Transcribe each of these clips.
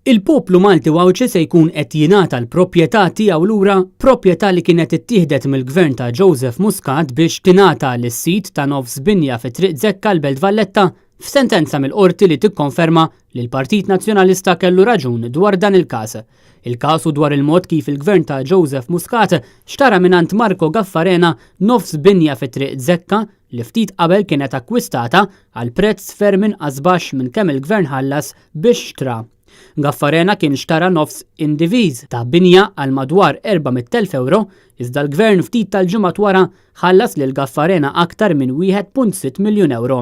Il-poplu Malti Wawċi se jkun qed jingħata l-proprjetà tiegħu lura, proprjetà li kienet ittieħdet mill-Gvern ta' Joseph Muscat biex tingħata lis-sit ta' nofs binja fi Triq Żekka l-Belt Valletta f'sentenza mill-qorti li tikkonferma li l-Partit Nazzjonalista kellu raġun dwar dan il-każ. Il-każ dwar il-mod kif il-Gvern ta' Joseph Muscat xtara minant Marco Gaffarena nofs binja fi Triq Żekka li ftit qabel kienet akkwistata għal prezz ferm inqas baxx minn kemm il-Gvern ħallas biex xtra. Gaffarena kien xtara nofs indiviż ta' binja għal madwar 400,000 euro, iżda l-Gvern ftit tal-ġimgħat wara ħallas lil Gaffarena aktar minn 1.6 miljun euro.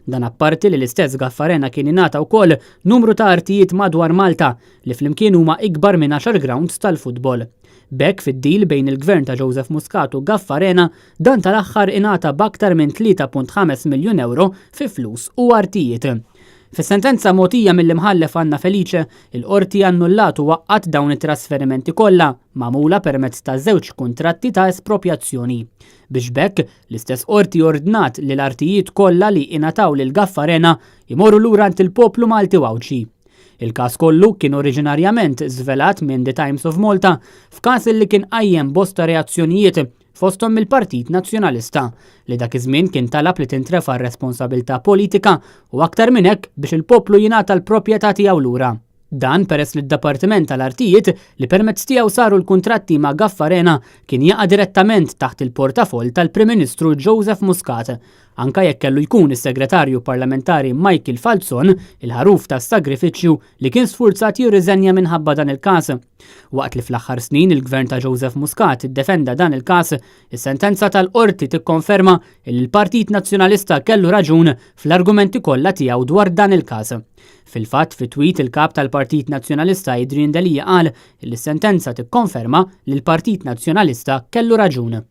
Dan apparti li l-istess Gaffarena kien ingħata wkoll numru ta' artijiet madwar Malta li flimkien huma ikbar minn 10 grounds tal-futbol. Bekk fid-deal bejn il-Gvern ta' Joseph Muscat u Gaffarena dan tal-aħħar ingħata b'aktar minn 3.5 miljun euro fi flus u artijiet. Fis-sentenza mogħtija mill-imħallef Anna Felice, il-qorti annullat u waqqat dawn it-trasferimenti kollha magħmula permezz ta' żewġ kuntratti ta' espropjazzjoni. Biex bekk l-istess qorti ordnat li l-artijiet kollha li ingħataw lil Gaffarena jmorru lura ant il-poplu Malti Wawċi. Il-każ kollu kien oriġinarjament żvelat minn The Times of Malta f'każ li kien qajjem bosta reazzjonijiet fosthom mill-Partit Nazzjonalista li dak iż-żmien kien talab li tintrefa' r-responsabbiltà politika u aktar minn hekk biex il-poplu jingħata l-proprjetà tiegħu lura. Dan peress li d-Dipartiment tal-Artijiet li permezz tiegħu saru l-kuntratti ma' Gaffarena kien jaqa' direttament taħt il-portafoll tal-Prim Ministru Joseph Muscat, anka jekk kellu jkun is-Segretarju Parlamentari Michael Falzon il-ħaruf tas-sagrifiċċju li kien sfurzat jirriżenja minħabba dan il-każ. Waqt li fl-aħħar snin il-Gvern ta' Joseph Muscat iddefenda dan il-każ, is-sentenza tal-qorti tikkonferma li l-Partit Nazzjonalista kellu raġun fl-argumenti kollha tiegħu dwar dan il-każ. Fil-fatt fi tweet il-kap tal-Partit Nazzjonalista Adrian Delija qal li s-sentenza tikkonferma li l-Partit Nazzjonalista kellu raġun.